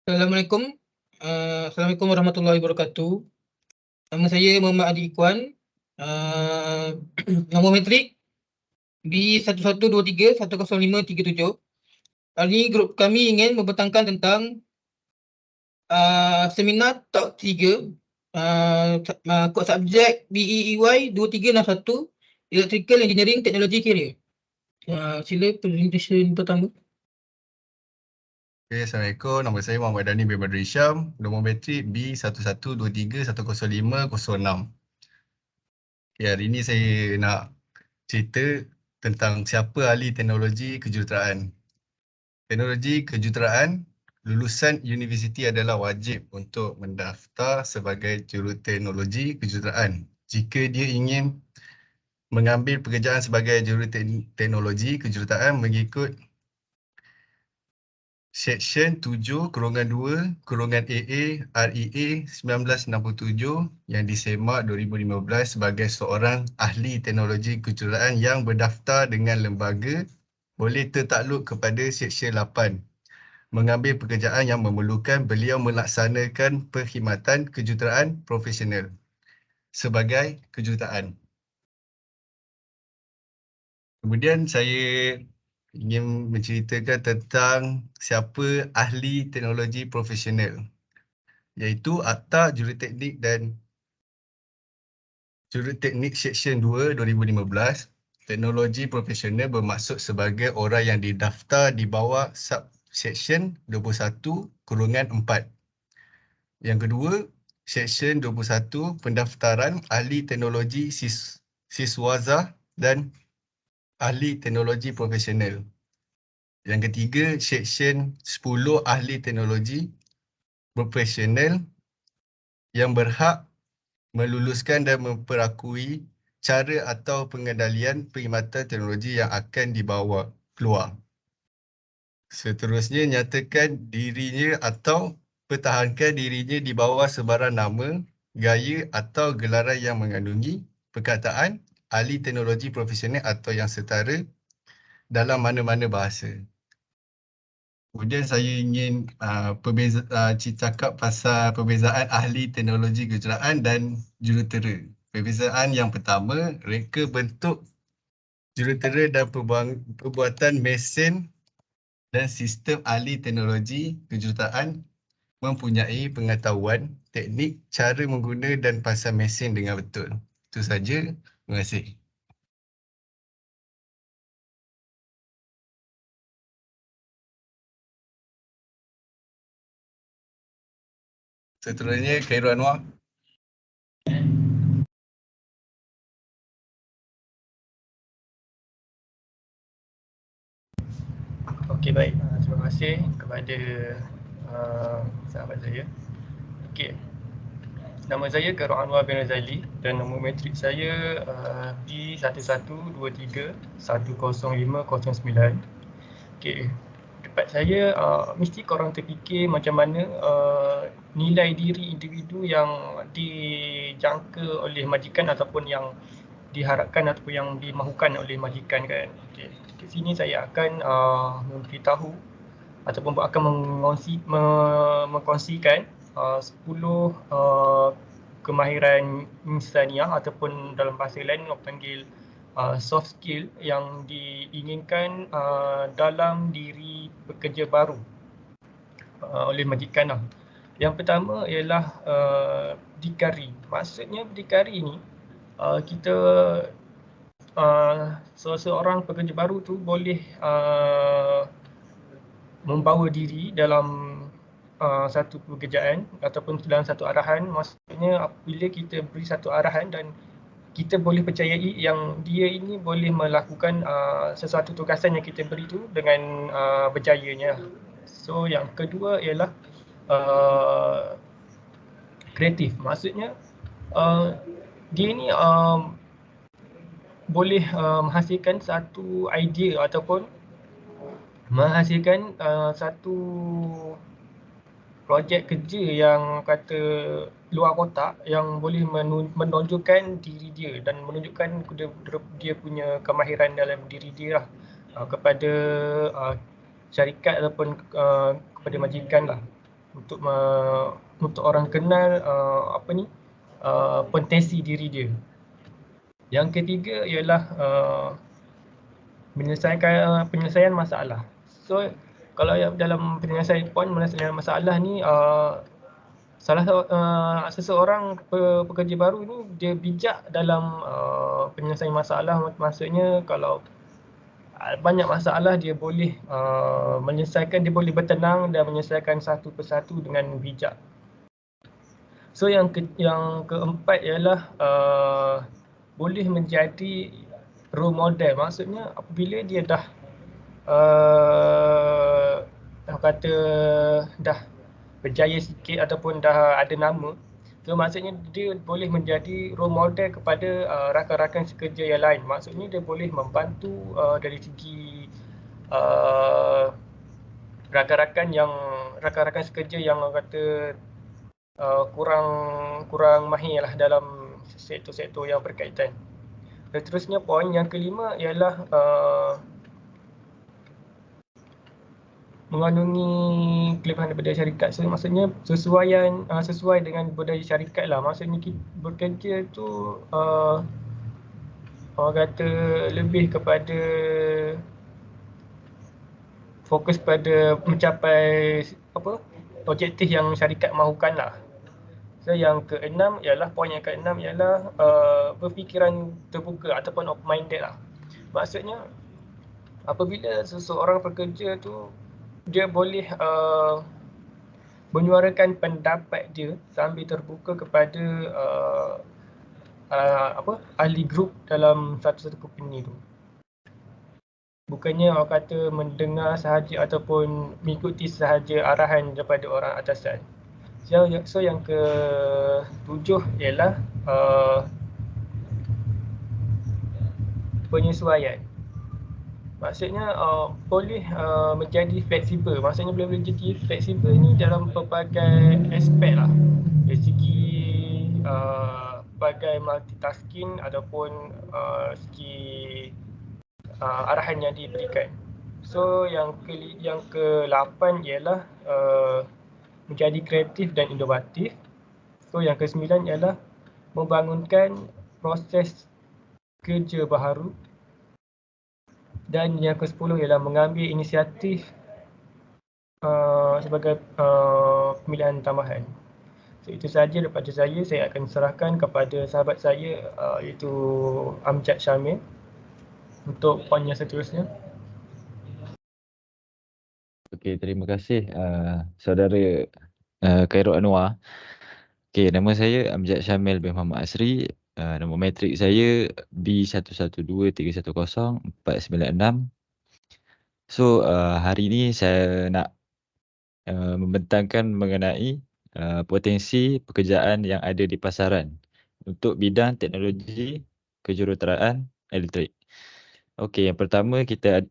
Assalamualaikum. Assalamualaikum warahmatullahi wabarakatuh. Nama saya Muhammad Adi Ikhwan. Nombor metrik B1123105377. Hari ini grup kami ingin membentangkan tentang seminar top 3 kod subjek BEEY 2361 Electrical Engineering Technology Career. Sila presentation pertama. Okay, Assalamualaikum. Nama saya Muhammad Dani bin Badri Syam. Nombor metrik B1123105006. Okay, hari ini saya nak cerita tentang siapa ahli teknologi kejuruteraan. Teknologi kejuruteraan, lulusan universiti adalah wajib untuk mendaftar sebagai juruteknologi kejuruteraan. Jika dia ingin mengambil pekerjaan sebagai juruteknologi kejuruteraan mengikut Seksyen 7/2/AA REA 1967 yang disemak 2015 sebagai seorang ahli teknologi kejuruteraan yang berdaftar dengan lembaga boleh tertakluk kepada Seksyen 8 mengambil pekerjaan yang memerlukan beliau melaksanakan perkhidmatan kejuruteraan profesional sebagai kejuruteraan. Kemudian saya ingin menceritakan tentang siapa ahli teknologi profesional, iaitu Akta Juruteknik dan Juruteknik Seksyen 2 2015. Teknologi profesional bermaksud sebagai orang yang didaftar di bawah Subseksyen 21/4. Yang kedua, Seksyen 21 Pendaftaran Ahli Teknologi Siswaza dan Ahli Teknologi Profesional. Yang ketiga, Seksyen 10 Ahli Teknologi Profesional yang berhak meluluskan dan memperakui cara atau pengendalian perkhidmatan teknologi yang akan dibawa keluar. Seterusnya, nyatakan dirinya atau pertahankan dirinya di bawah sebarang nama, gaya atau gelaran yang mengandungi perkataan ahli teknologi profesional atau yang setara dalam mana-mana bahasa. Kemudian saya ingin cakap pasal perbezaan ahli teknologi kejuruteraan dan jurutera. Perbezaan yang pertama, reka bentuk jurutera dan perbuatan mesin dan sistem ahli teknologi kejuruteraan mempunyai pengetahuan teknik cara mengguna dan pasal mesin dengan betul. Itu saja. Terima kasih. Seterusnya, Khairul Anwar. Okey, baik. Terima kasih kepada sahabat saya. Okey. Nama saya Khairul Anwar bin Razali dan nombor metrik saya B1123105009. Okey. Tempat saya mesti korang terfikir macam mana nilai diri individu yang dijangka oleh majikan ataupun yang diharapkan ataupun yang dimahukan oleh majikan kan. Okey. Di sini saya akan memberitahu ataupun akan mengkongsikan 10 kemahiran insaniah ataupun dalam bahasa lain orang panggil soft skill yang diinginkan dalam diri pekerja baru oleh majikan lah. Yang pertama ialah berdikari. Maksudnya berdikari ni kita seseorang pekerja baru tu boleh membawa diri dalam satu pekerjaan ataupun dalam satu arahan. Maksudnya apabila kita beri satu arahan dan kita boleh percayai yang dia ini boleh melakukan sesuatu tugasan yang kita beri tu dengan berjayanya. So yang kedua ialah kreatif. Maksudnya dia ni boleh menghasilkan satu idea ataupun menghasilkan satu projek kerja yang kata luar kotak yang boleh menonjolkan diri dia dan menunjukkan dia punya kemahiran dalam diri dia lah kepada syarikat ataupun kepada majikan lah. untuk orang kenal potensi diri dia. Yang ketiga ialah penyelesaian masalah. So kalau dalam penyelesaian masalah ni seseorang pekerja baru ni dia bijak dalam penyelesaian masalah. Maksudnya kalau banyak masalah dia boleh menyelesaikan, dia boleh bertenang dan menyelesaikan satu persatu dengan bijak. So yang keempat ialah boleh menjadi role model. Maksudnya apabila dia dah dah berjaya sikit ataupun dah ada nama, so maksudnya dia boleh menjadi role model kepada rakan-rakan sekerja yang lain. Maksudnya dia boleh membantu dari segi rakan-rakan sekerja yang kata kurang mahir lah dalam sektor-sektor yang berkaitan. Seterusnya poin yang kelima ialah mengandungi kelebihan budaya syarikat. So maksudnya sesuai dengan budaya syarikat lah. Maksudnya kita bekerja tu orang kata lebih kepada fokus pada mencapai objektif yang syarikat mahukan lah. So yang keenam ialah berfikiran terbuka ataupun open-minded lah. Maksudnya apabila seseorang pekerja tu dia boleh menyuarakan pendapat dia sambil terbuka kepada ahli grup dalam satu company tu. Bukannya orang kata mendengar sahaja ataupun mengikuti sahaja arahan daripada orang atasan. So yang ketujuh ialah penyesuaian. Maksudnya boleh menjadi fleksibel. Maksudnya boleh menjadi fleksibel ni dalam pelbagai aspek lah. Dari segi pelbagai multitasking ataupun segi arahan yang diberikan. So yang ke-8 ialah menjadi kreatif dan inovatif. So yang ke-9 ialah membangunkan proses kerja baharu. Dan yang ke-10 ialah mengambil inisiatif sebagai pemilihan tambahan. So itu sahaja daripada saya akan serahkan kepada sahabat saya iaitu Amjad Syamil untuk poin yang seterusnya. Okey, terima kasih saudara Khairul Anwar. Okey, nama saya Amjad Syamil bin Muhammad Asri. Nombor matrik saya B1123104996. So hari ini saya nak membentangkan mengenai potensi pekerjaan yang ada di pasaran untuk bidang teknologi kejuruteraan elektrik. Okey, yang pertama kita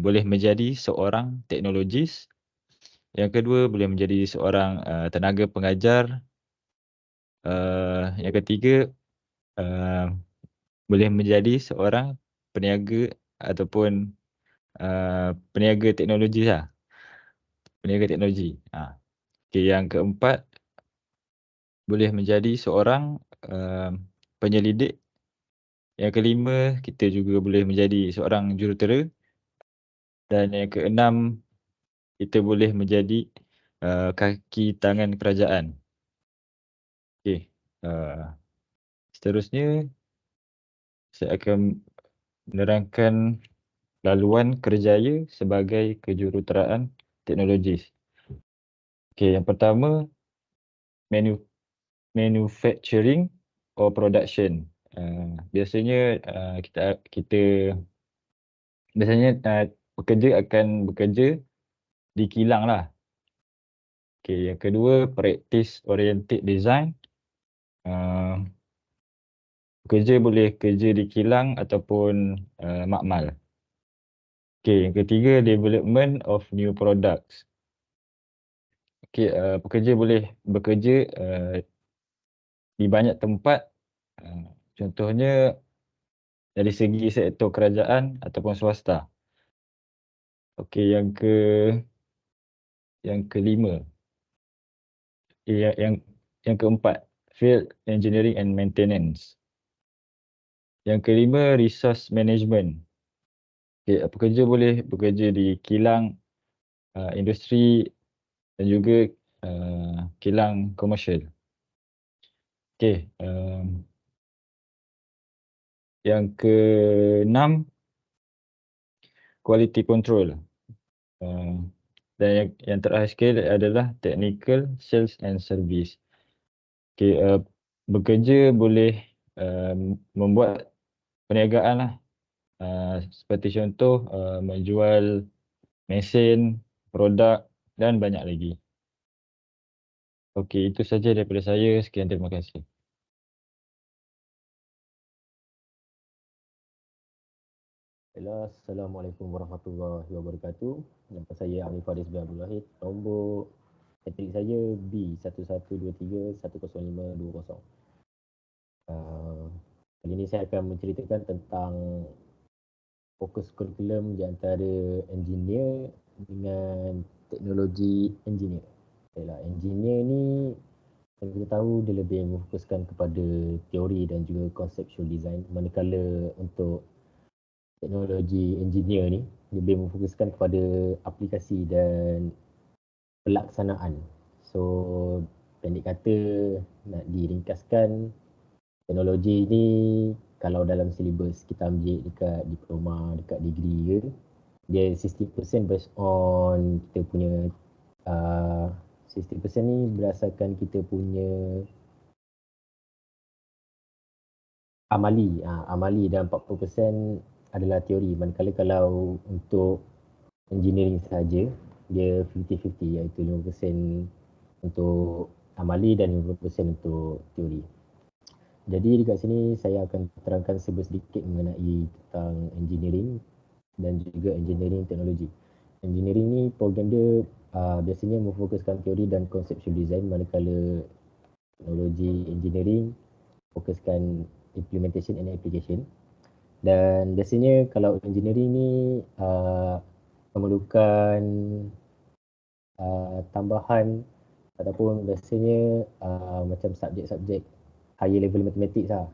boleh menjadi seorang teknologis. Yang kedua boleh menjadi seorang tenaga pengajar. Yang ketiga boleh menjadi seorang peniaga ataupun peniaga teknologi lah. Peniaga teknologi. Okay, yang keempat boleh menjadi seorang penyelidik. Yang kelima kita juga boleh menjadi seorang jurutera. Dan yang keenam kita boleh menjadi kaki tangan kerajaan. Okay. Seterusnya saya akan menerangkan laluan kerjaya sebagai kejuruteraan teknologis. Okey, yang pertama manufacturing or production. Biasanya kita biasanya pekerja akan bekerja di kilang lah. Okey, yang kedua practice oriented design. Pekerja boleh kerja di kilang ataupun makmal. Okey, yang ketiga development of new products. Okey, pekerja boleh bekerja di banyak tempat. Contohnya dari segi sektor kerajaan ataupun swasta. Okey, yang Yang kelima, yang keempat, Field Engineering and Maintenance. Yang kelima, Resource Management. Okay, pekerja boleh bekerja di kilang industri dan juga kilang komersial. Okay, yang keenam, Quality Control. Dan yang terakhir sekali adalah Technical, Sales and Service. Okay, bekerja boleh membuat perniagaan lah. Seperti contoh menjual mesin, produk dan banyak lagi. Okey, itu saja daripada saya. Sekian, terima kasih. Assalamualaikum warahmatullahi wabarakatuh. Nama saya Amir Faris bin Abdul Wahid. Nombor matrik saya B1123100520. Kali ini saya akan menceritakan tentang fokus kurikulum di antara engineer dengan teknologi engineer. Baiklah, engineer ni yang kita tahu dia lebih memfokuskan kepada teori dan juga conceptual design, manakala untuk teknologi engineer ni lebih memfokuskan kepada aplikasi dan pelaksanaan. So pendek kata, nak diringkaskan, teknologi ni kalau dalam silibus kita ambil dekat diploma, dekat degree ke, dia 60% based on kita punya 60% ni berdasarkan kita punya amali dan 40% adalah teori. Manakala kalau untuk engineering saja, dia 50-50, iaitu 50% untuk amali dan 50% untuk teori. Jadi dekat sini saya akan terangkan sedikit mengenai tentang engineering dan juga engineering teknologi. Engineering ni program dia biasanya memfokuskan teori dan conceptual design, manakala teknologi engineering fokuskan implementation and application. Dan biasanya kalau engineering ni memerlukan tambahan ataupun biasanya macam subjek-subjek higher level mathematics lah,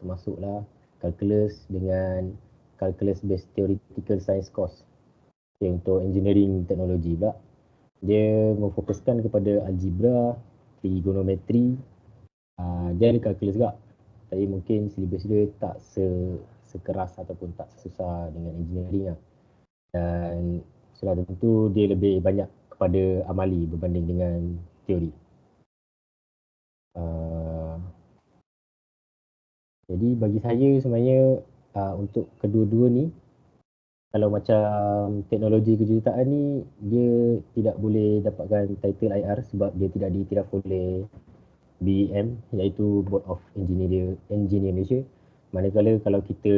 termasuklah calculus dengan calculus based theoretical science course. Okay, untuk engineering teknologi pula, dia memfokuskan kepada algebra, trigonometri, dia ada calculus juga. Tapi mungkin silibus dia tak sekeras ataupun tak sesusah dengan engineering lah. Dan sudah tentu dia lebih banyak kepada amali berbanding dengan teori. Jadi bagi saya sebenarnya untuk kedua-dua ni, kalau macam teknologi kejuruteraan ni, dia tidak boleh dapatkan title IR sebab dia tidak diiktiraf oleh BEM, iaitu Board of Engineer Malaysia. Manakala kalau kita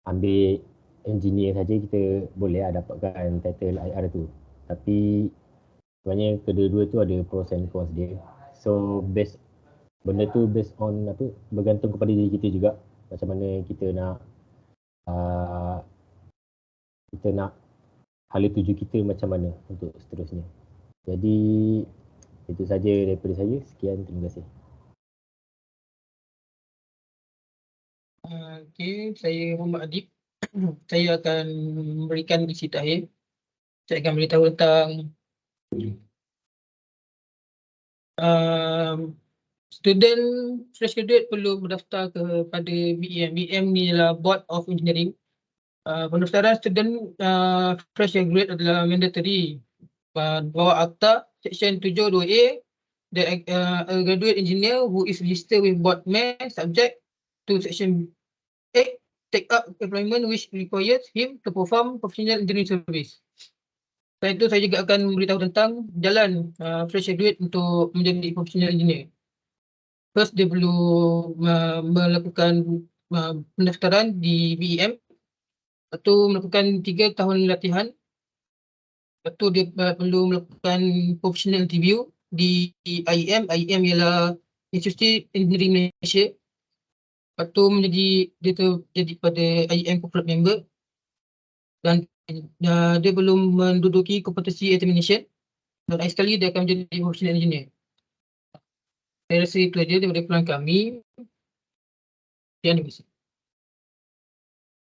ambil engineer saja, kita boleh dapatkan title IR tu. Tapi sebenarnya kedua-dua tu ada pros and cons dia. So benda tu based on bergantung kepada diri kita juga, macam mana kita nak hala tuju kita macam mana untuk seterusnya. Jadi itu saja daripada saya. Sekian, terima kasih. Okey, saya Muhammad Adib. Saya akan memberikan isi takhir. Saya akan beritahu tentang student fresh graduate perlu berdaftar kepada BEM. BEM ni adalah Board of Engineering. Pendaftaran student fresh graduate adalah mandatory. Bawah Akta Section 72A, that a graduate engineer who is registered with Board may subject to Section 8 take up employment which requires him to perform professional engineering service. Selain itu, saya juga akan memberitahu tentang jalan fresh graduate untuk menjadi professional engineer. First, dia perlu melakukan pendaftaran di BEM. Lepas tu melakukan 3 tahun latihan. Lepas tu dia perlu melakukan professional interview di IEM. IEM ialah Institute Engineering Malaysia. Lepas tu jadi pada IEM corporate member, dan dia belum menduduki kompetensi examination. dan akhir sekali dia akan menjadi professional engineer. Saya rasa itu aja daripada pelan kami. Sekian, terima kasih.